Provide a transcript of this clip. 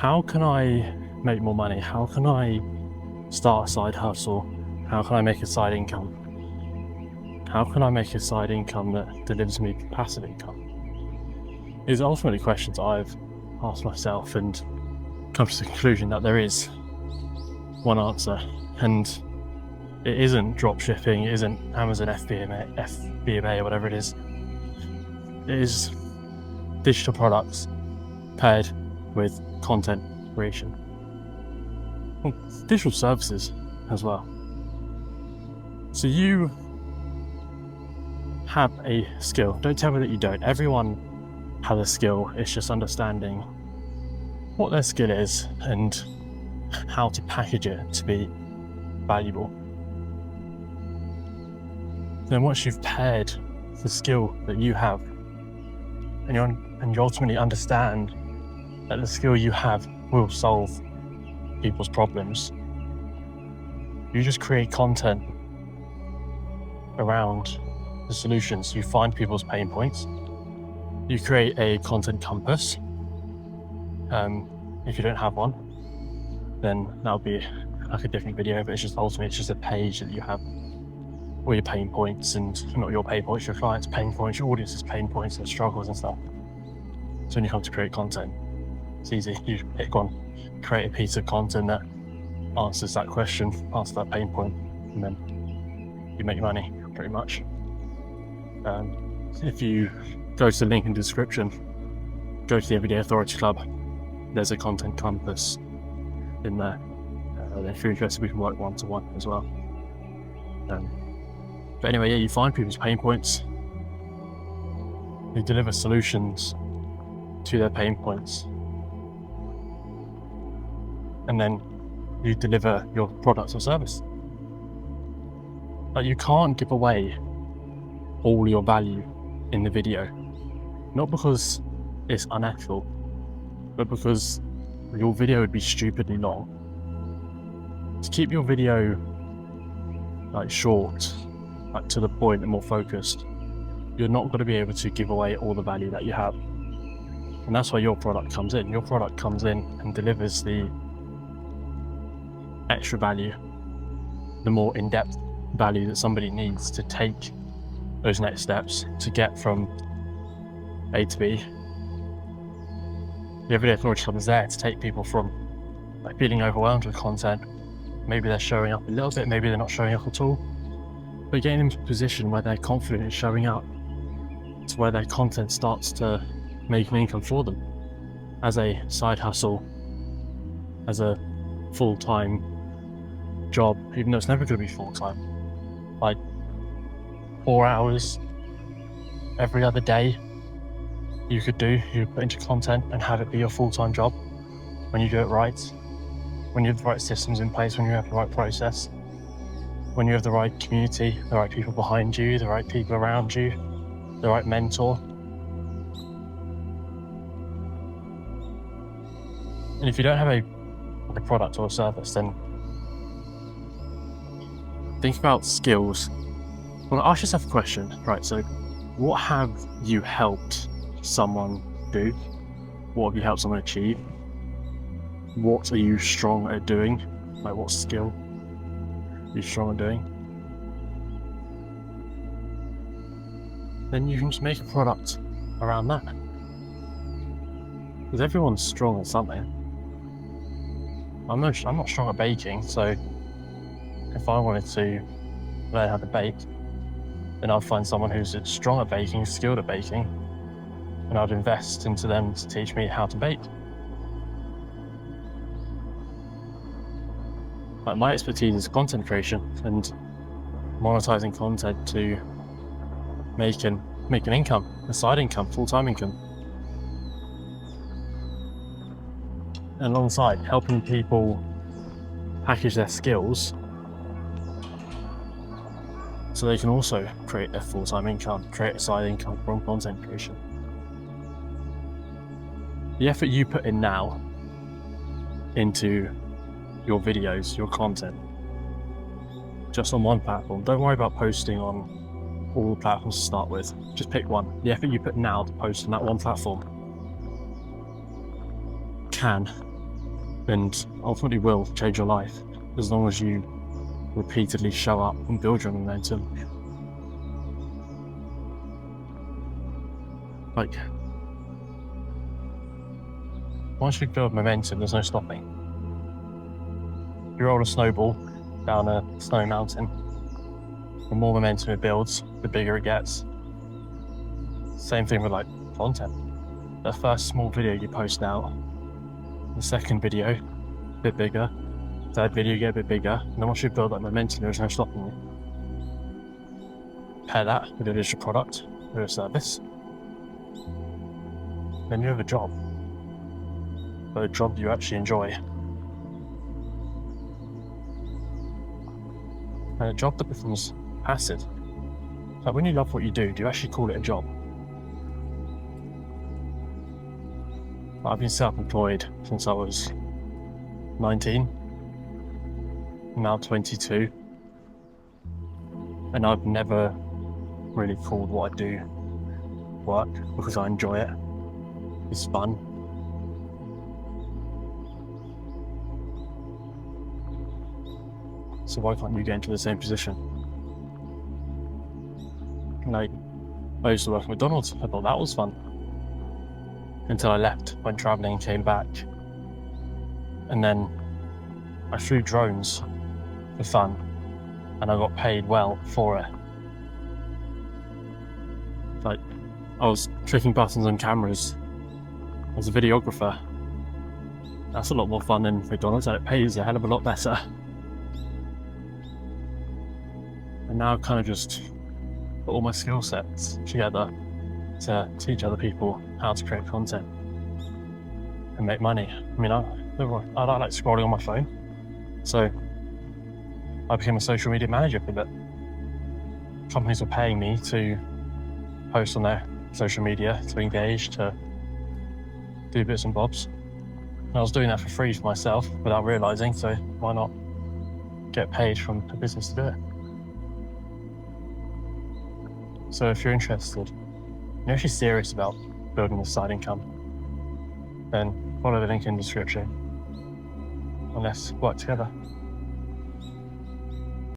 how can I make more money? How can I start a side hustle? How can I make a side income? How can I make a side income that delivers me passive income? These are ultimately questions I've asked myself and come to the conclusion that there is one answer, and it isn't dropshipping, it isn't Amazon FBA or whatever it is. It is digital products paired with content creation. Well, digital services as well. So you have a skill. Don't tell me that you don't. Everyone has a skill. It's just understanding what their skill is and how to package it to be valuable. Then once you've paired the skill that you have and you ultimately understand that the skill you have will solve people's problems, you just create content around the solutions. You find people's pain points. You create a content compass. If you don't have one, then that'll be like a different video, but it's just ultimately it's just a page that you have all your pain points, and not your pain points, your clients' pain points, your audience's pain points and struggles and stuff. So when you come to create content, it's easy. You pick one, create a piece of content that answers that question, answers that pain point, and then you make money pretty much. If you go to the link in the description, go to the Everyday Authority Club, there's a content compass in there. If you're interested, we can work one-to-one as well. But anyway, yeah, you find people's pain points, you deliver solutions to their pain points, and then you deliver your product or service. Like, you can't give away all your value in the video, not because it's unethical, but because your video would be stupidly long. To keep your video like short, like to the point and more focused, you're not going to be able to give away all the value that you have. And that's where your product comes in. Your product comes in and delivers the extra value, the more in-depth value that somebody needs to take those next steps to get from A to B. The Everyday Authority Club is there to take people from like feeling overwhelmed with content. Maybe they're showing up a little bit, maybe they're not showing up at all, but getting them to a position where they're confident in showing up, to where their content starts to make an income for them as a side hustle, as a full-time job, even though it's never going to be full-time. Like 4 hours every other day you could put into content and have it be your full-time job when you do it right, when you have the right systems in place, when you have the right process, when you have the right community, the right people behind you, the right people around you, the right mentor. And if you don't have a product or a service, then think about skills. Well, ask yourself a question, right? So what have you helped someone do? What have you helped someone achieve? What are you strong at doing? Like, what skill are you strong at doing? Then you can just make a product around that. Because everyone's strong at something. I'm not strong at baking, so if I wanted to learn how to bake, then I'd find someone who's strong at baking, skilled at baking, and I'd invest into them to teach me how to bake. Like, my expertise is content creation and monetizing content to make an income, a side income, full-time income. And alongside helping people package their skills so they can also create a full-time income, create a side income from content creation. The effort you put in now into your videos, your content, just on one platform. Don't worry about posting on all the platforms to start with. Just pick one. The effort you put now to post on that one platform can and ultimately will change your life as long as you repeatedly show up and build your momentum. Like, once you build momentum, there's no stopping. You roll a snowball down a snowy mountain. The more momentum it builds, the bigger it gets. Same thing with like content. The first small video you post out, the second video, a bit bigger, third video, get a bit bigger, and then once you build that momentum, there's no stopping you. Pair that with a digital product or a service, then you have a job. But a job you actually enjoy. And a job that becomes passive. Like when you love what you do you actually call it a job? I've been self-employed since I was 19, now 22, and I've never really called what I do work because I enjoy it. It's fun. So why can't you get into the same position? Like, I used to work at McDonald's. I thought that was fun. Until I left, went travelling, came back. And then I flew drones for fun. And I got paid well for it. Like, I was clicking buttons on cameras. I was a videographer. That's a lot more fun than McDonald's, and it pays a hell of a lot better. And now I've kind of just put all my skill sets together to teach other people how to create content and make money. I mean, I like scrolling on my phone, so I became a social media manager for a bit. Companies were paying me to post on their social media, to engage, to do bits and bobs. And I was doing that for free for myself without realising, so why not get paid from a business to do it? So if you're interested, you're actually serious about building a side income, then follow the link in the description and let's work together.